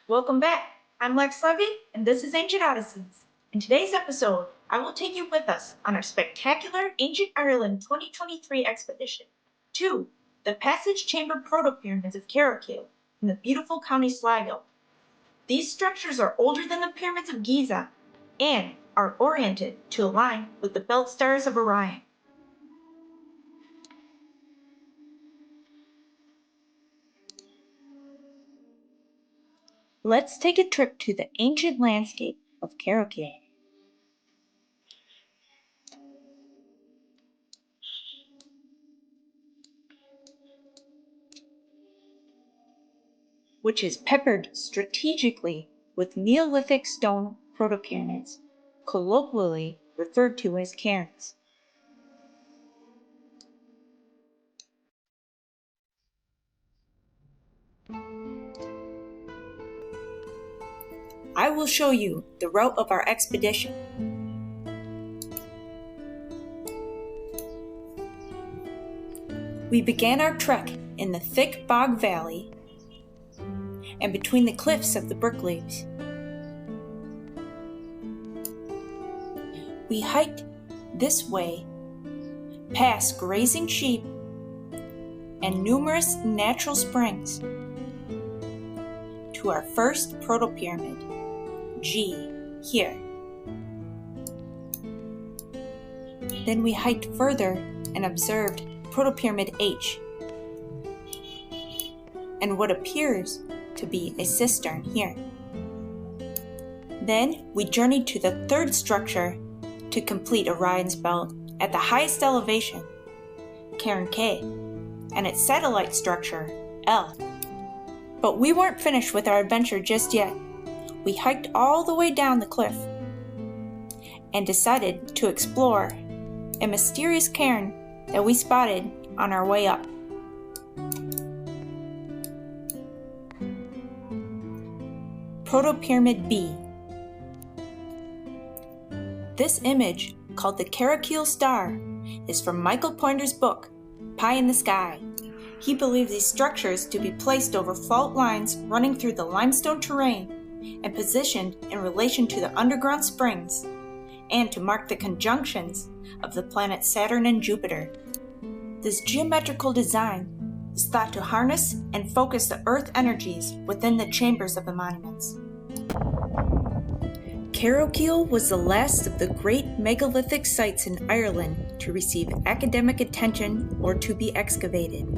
Welcome back. I'm Lex Levy, and this is Ancient Odysseys. In today's episode, I will take you with us on our spectacular Ancient Ireland 2023 expedition to the Passage Chamber Proto-Pyramids of Carrowkeel in the beautiful County Sligo. These structures are older than the pyramids of Giza and are oriented to align with the belt stars of Orion. Let's take a trip to the ancient landscape of Carrowkeel. Which is peppered strategically with Neolithic stone proto-pyramids, colloquially referred to as cairns. I will show you the route of our expedition. We began our trek in the thick bog valley and between the cliffs of the Brookleaves. We hiked this way past grazing sheep and numerous natural springs to our first proto-pyramid, G, here. Then we hiked further and observed Proto-Pyramid H and what appears to be a cistern here. Then we journeyed to the third structure to complete Orion's belt at the highest elevation, Cairn K, and its satellite structure, L. But we weren't finished with our adventure just yet. We hiked all the way down the cliff and decided to explore a mysterious cairn that we spotted on our way up. Proto-Pyramid B. This image, called the Carrowkeel star, is from Michael Pointer's book, Pie in the Sky. He believes these structures to be placed over fault lines running through the limestone terrain and positioned in relation to the underground springs, and to mark the conjunctions of the planets Saturn and Jupiter. This geometrical design is thought to harness and focus the Earth energies within the chambers of the monuments. Carrowkeel was the last of the great megalithic sites in Ireland to receive academic attention or to be excavated.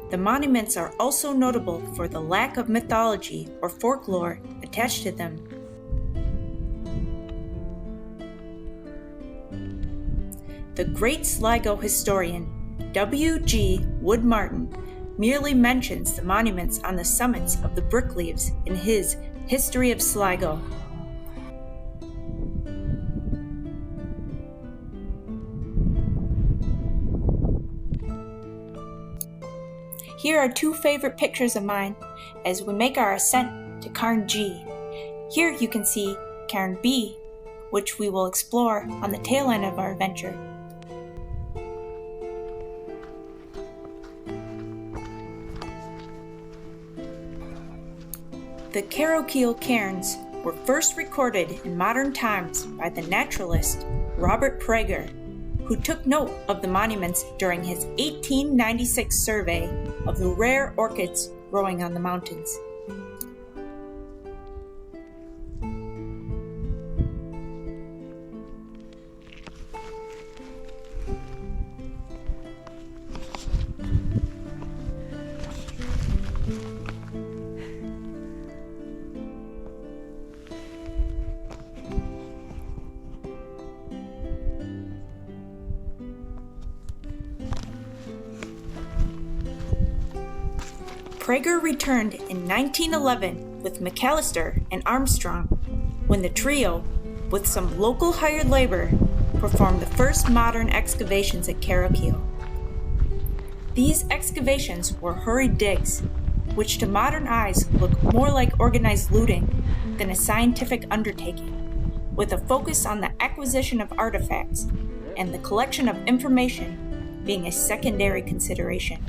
The monuments are also notable for the lack of mythology or folklore attached to them. The great Sligo historian W.G. Wood Martin merely mentions the monuments on the summits of the Brookleaves in his History of Sligo. Here are two favorite pictures of mine as we make our ascent to Cairn G. Here you can see Cairn B, which we will explore on the tail end of our adventure. The Carrowkeel cairns were first recorded in modern times by the naturalist Robert Prager, who took note of the monuments during his 1896 survey of the rare orchids growing on the mountains. Prager returned in 1911 with McAllister and Armstrong when the trio, with some local hired labor, performed the first modern excavations at Carrowkeel. These excavations were hurried digs, which to modern eyes look more like organized looting than a scientific undertaking, with a focus on the acquisition of artifacts and the collection of information being a secondary consideration,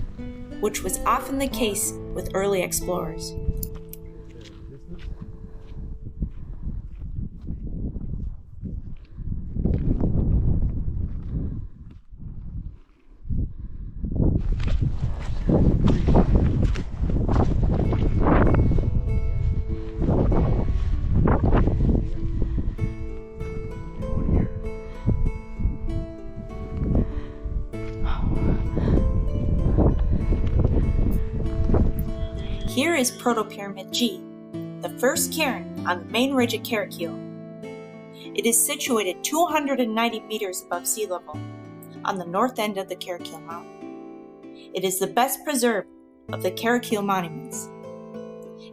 which was often the case with early explorers. Here is Proto-Pyramid G, the first cairn on the main ridge of Carrowkeel. It is situated 290 meters above sea level on the north end of the Carrowkeel Mountain. It is the best preserved of the Carrowkeel monuments.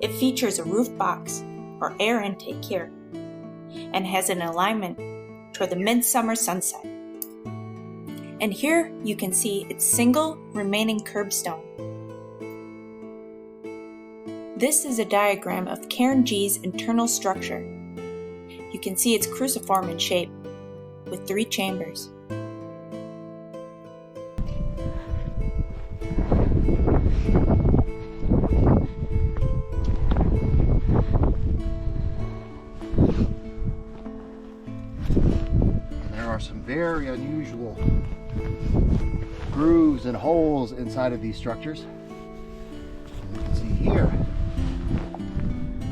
It features a roof box, or air intake here, and has an alignment toward the midsummer sunset. And here you can see its single remaining curbstone. This is a diagram of Cairn G's internal structure. You can see it's cruciform in shape, with 3 chambers. There are some very unusual grooves and holes inside of these structures. And you can see here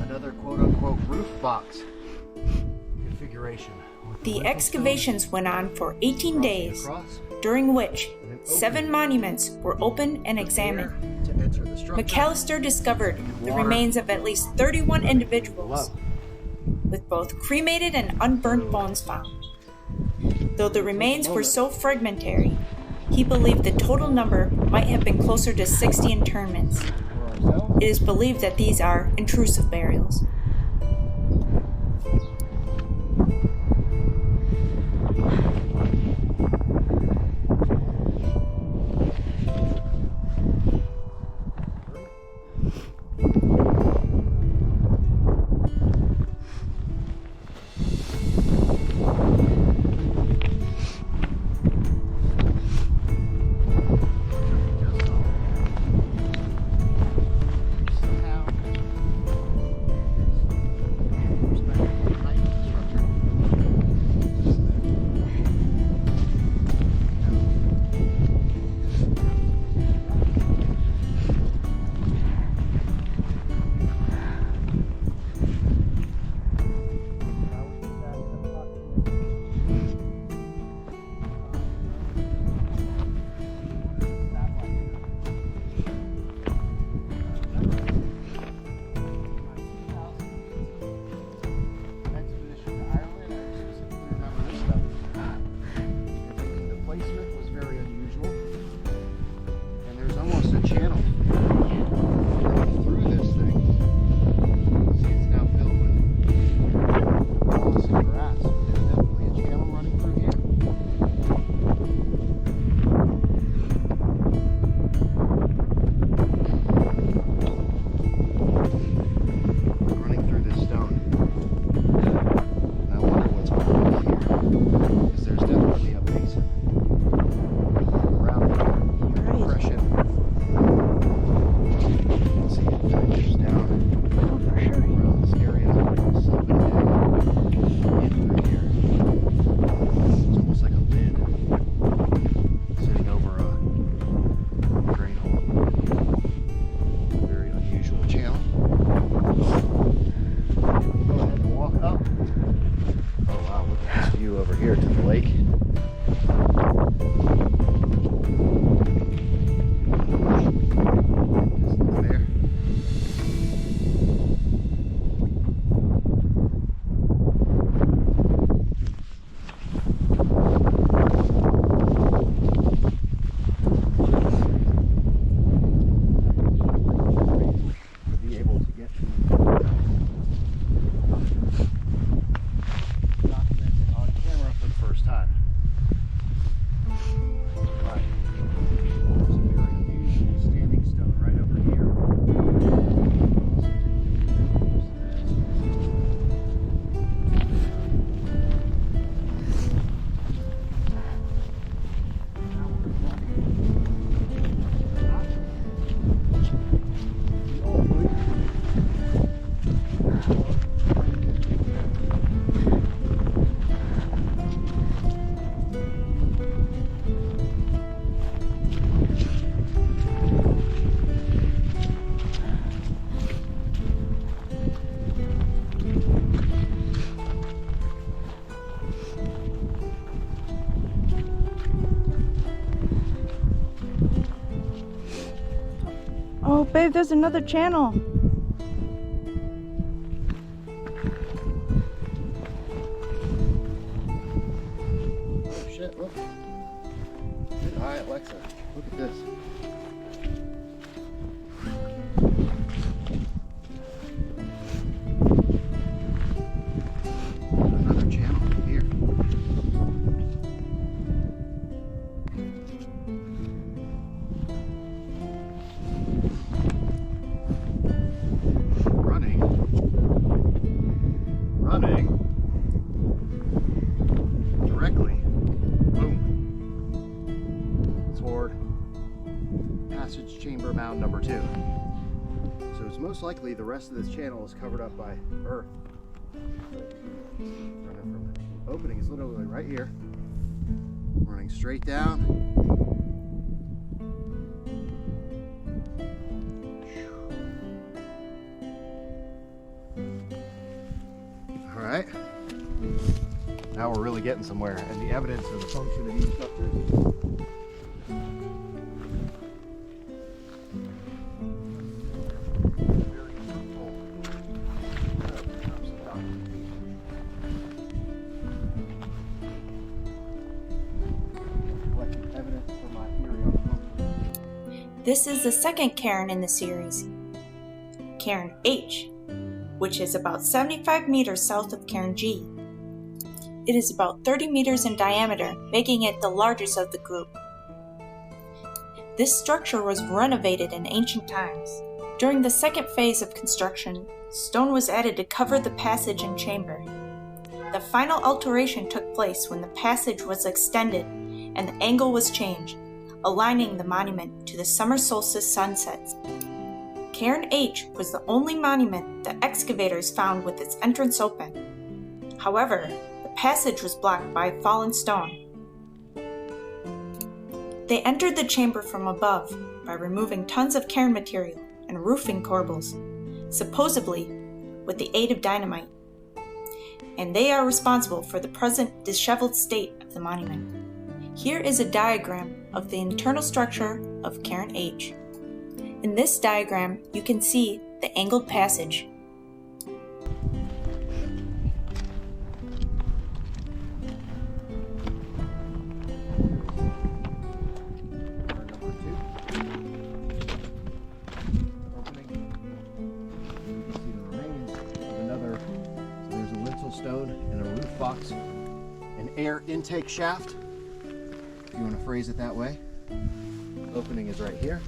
another quote-unquote roof box configuration. The excavations went on for 18 days, during which 7 monuments were opened and examined. McAllister discovered the remains of at least 31 individuals, with both cremated and unburnt bones found. Though the remains were so fragmentary, he believed the total number might have been closer to 60 interments. It is believed that these are intrusive burials. Babe, there's another channel. Oh shit, look. Hi, Alexa. Look at this. Another channel here. Running directly, boom, toward passage chamber mound number 2. So it's most likely the rest of this channel is covered up by earth. Running from the opening is literally right here, running straight down. All right, now we're really getting somewhere, and the evidence of the function of these structures. This is the second cairn in the series, Cairn H, which is about 75 meters south of Cairn G. It is about 30 meters in diameter, making it the largest of the group. This structure was renovated in ancient times. During the second phase of construction, stone was added to cover the passage and chamber. The final alteration took place when the passage was extended and the angle was changed, aligning the monument to the summer solstice sunsets. Cairn H was the only monument the excavators found with its entrance open. However, the passage was blocked by a fallen stone. They entered the chamber from above by removing tons of cairn material and roofing corbels, supposedly with the aid of dynamite, and they are responsible for the present disheveled state of the monument. Here is a diagram of the internal structure of Cairn H. In this diagram, you can see the angled passage. There's a lintel stone and a roof box, an air intake shaft, if you want to phrase it that way. Opening is right here.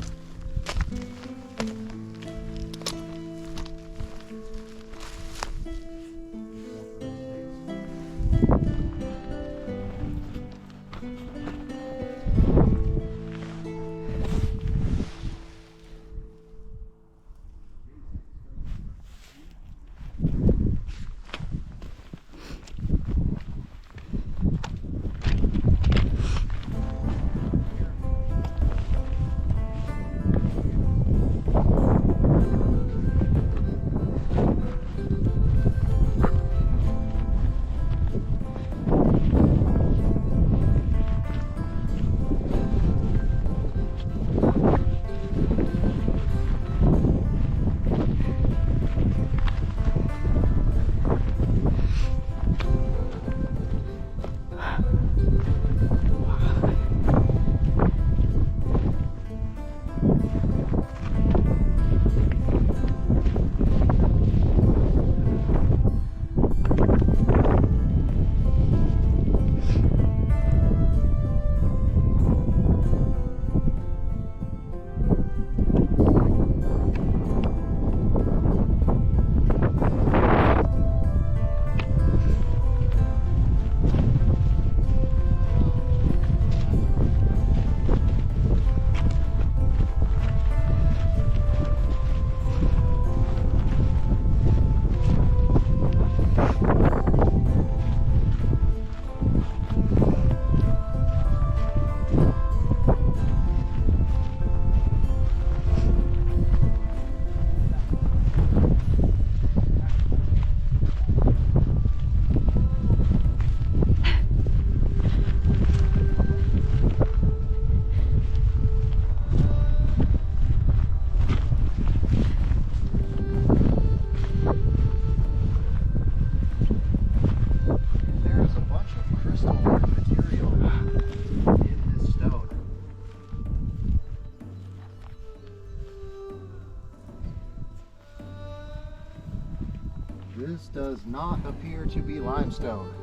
does not appear to be limestone.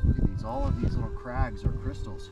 Look at these, all of these little crags are crystals.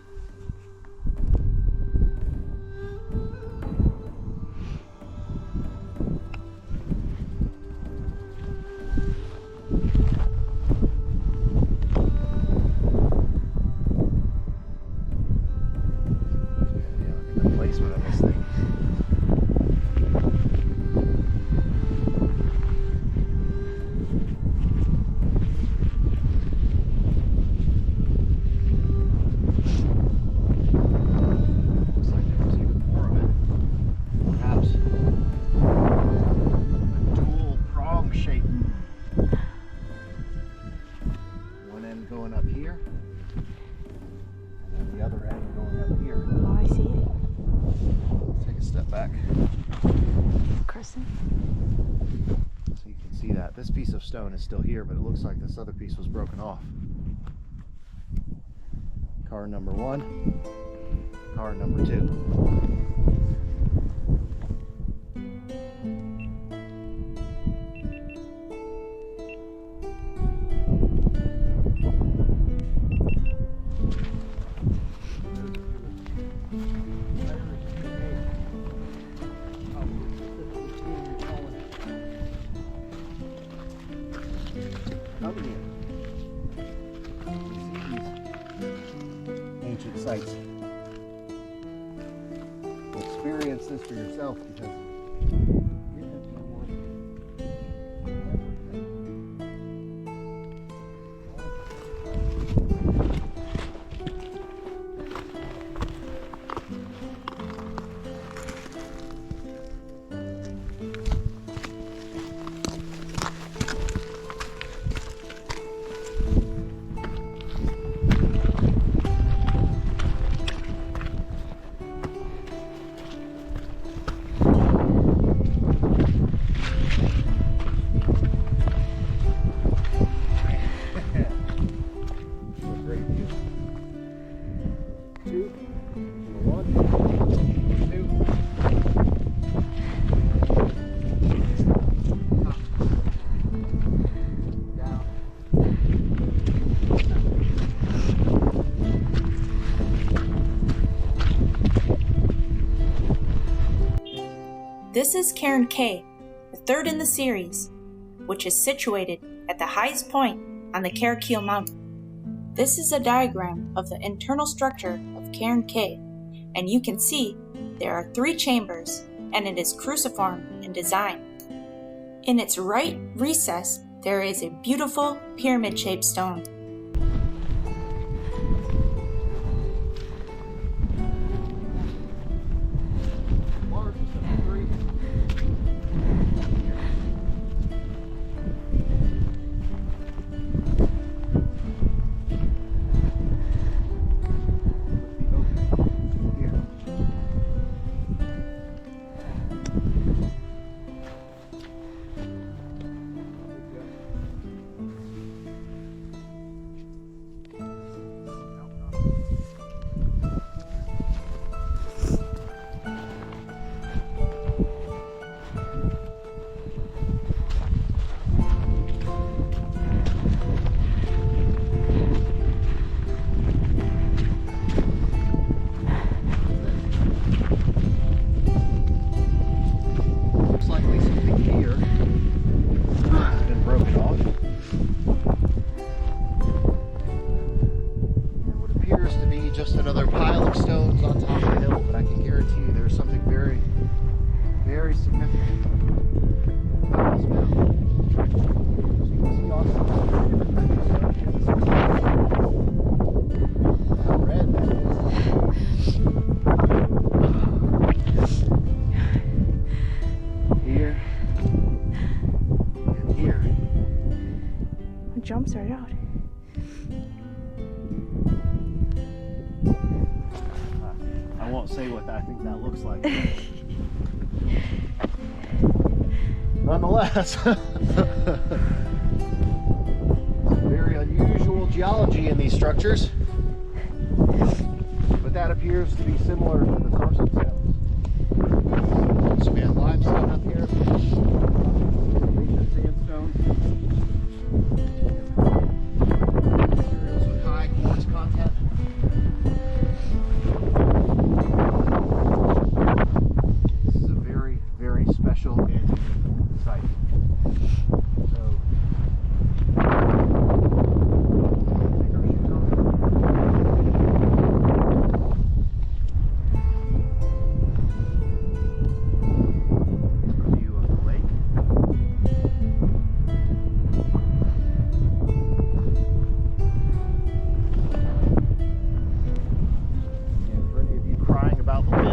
Going up here, and then the other end going up here. Oh, I see it. Let's take a step back. Crescent. So you can see that. This piece of stone is still here, but it looks like this other piece was broken off. Cairn number 1, Cairn number 2. Ancient sites. Experience this for yourself because This is Cairn K, the third in the series, which is situated at the highest point on the Carrowkeel mountain. This is a diagram of the internal structure of Cairn K, and you can see there are 3 chambers, and it is cruciform in design. In its right recess, there is a beautiful pyramid-shaped stone. Just another pile of stones on top of the hill, but I can guarantee you there's something very, very significant about this mountain. So you can see also how red that is. Here and here. It jumps right out. I won't say what I think that looks like. Nonetheless, some very unusual geology in these structures, but that appears to be similar to the Carson stones. So we have limestone up here. Materials with high quartz content. This is a very, very special antique site. So, view of the lake. And for any of you crying about the wind,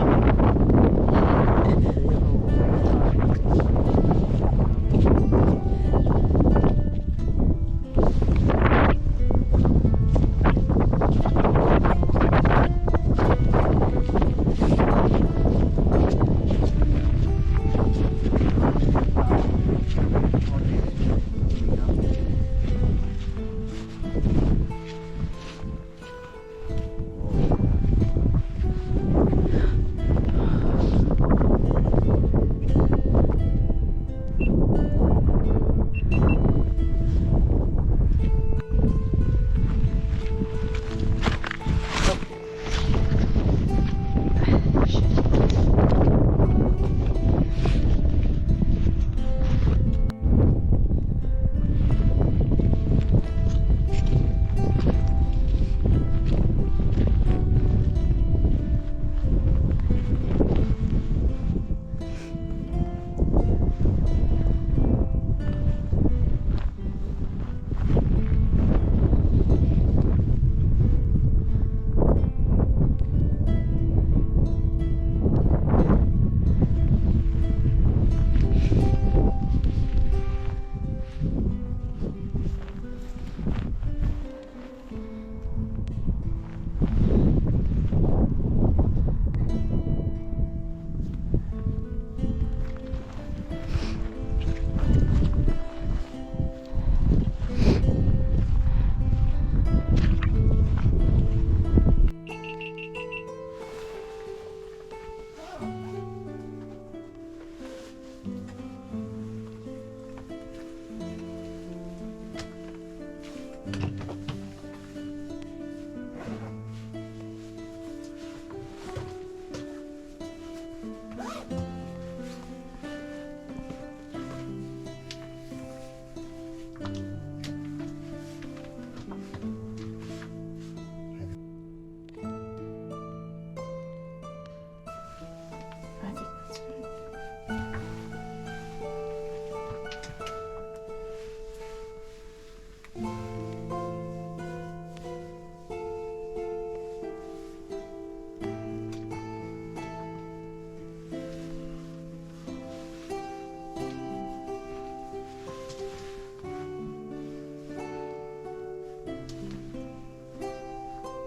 I think that's good.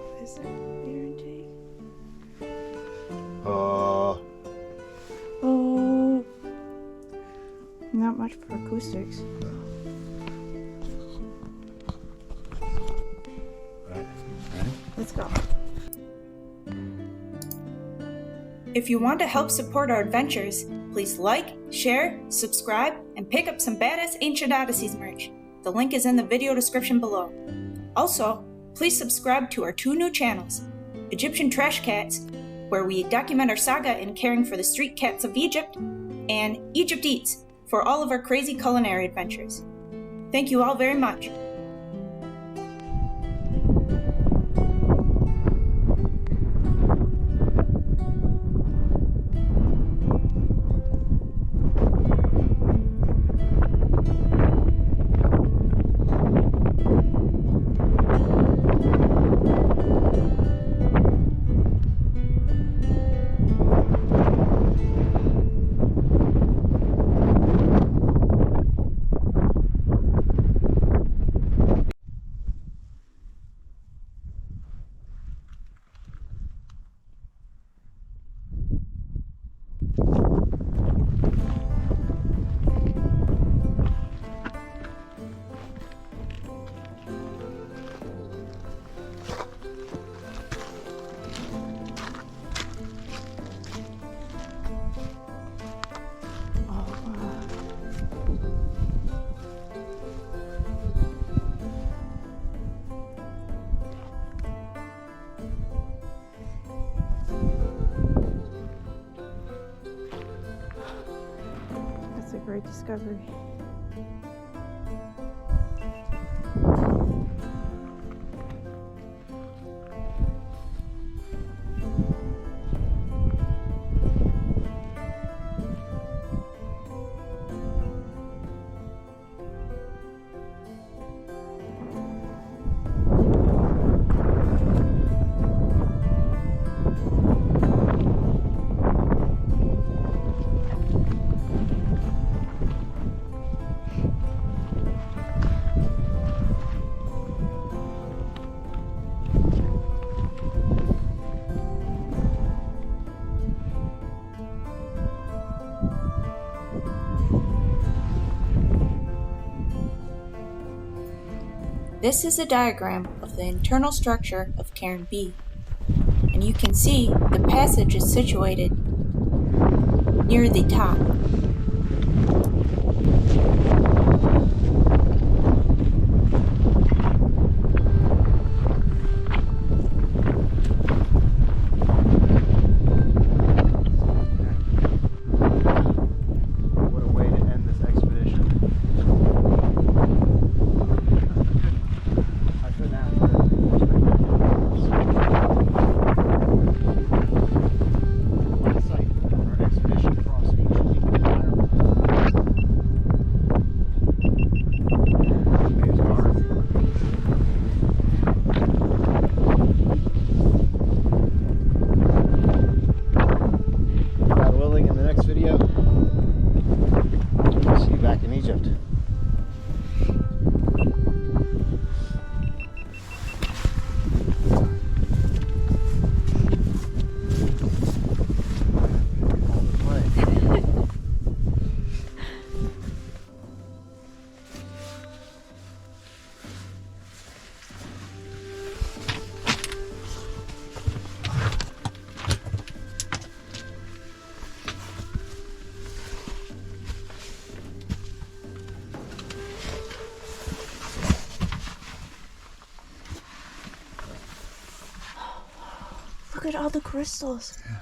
What is that? Beer intake? Oh, not much for acoustics. Let's go. If you want to help support our adventures, please like, share, subscribe, and pick up some badass Ancient Odysseys merch. The link is in the video description below. Also, please subscribe to our 2 new channels, Egyptian Trash Cats, where we document our saga in caring for the street cats of Egypt, and Egypt Eats, for all of our crazy culinary adventures. Thank you all very much. great discovery. This is a diagram of the internal structure of Cairn B, and you can see the passage is situated near the top. What a way to end this expedition. I couldn't ask for anything more spectacular. Last sight of our expedition across ancient environment. Name's Garth. God willing, in the next video, we'll see you back in Egypt. Look at all the crystals. Yeah.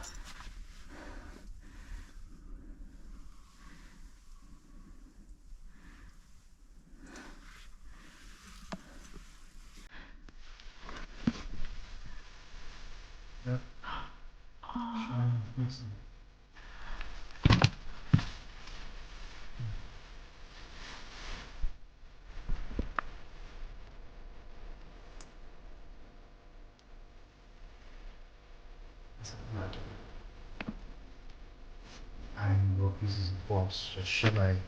Pieces of quartz just shimmering.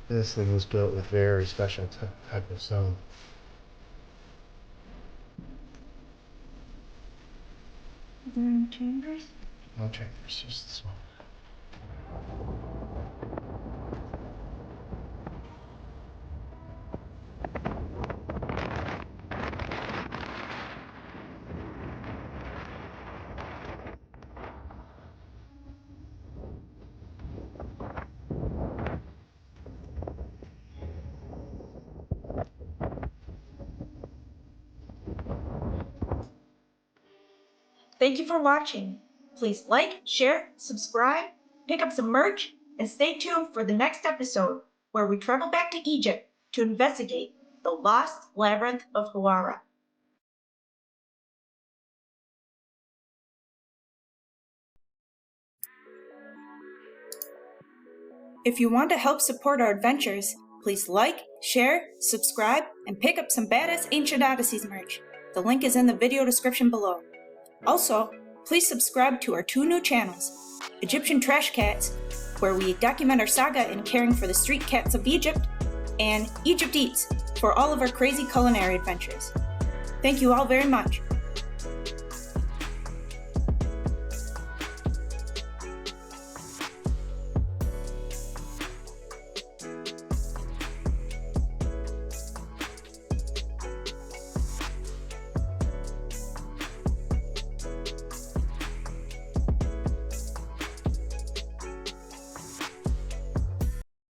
This thing was built with very special type of stone. Are there any chambers? No chambers, just this one. Thank you for watching. Please like, share, subscribe, pick up some merch, and stay tuned for the next episode where we travel back to Egypt to investigate the lost labyrinth of Hawara. If you want to help support our adventures, please like, share, subscribe, and pick up some badass Ancient Odysseys merch. The link is in the video description below. Also, please subscribe to our 2 new channels, Egyptian Trash Cats, where we document our saga in caring for the street cats of Egypt, and Egypt Eats, for all of our crazy culinary adventures. Thank you all very much.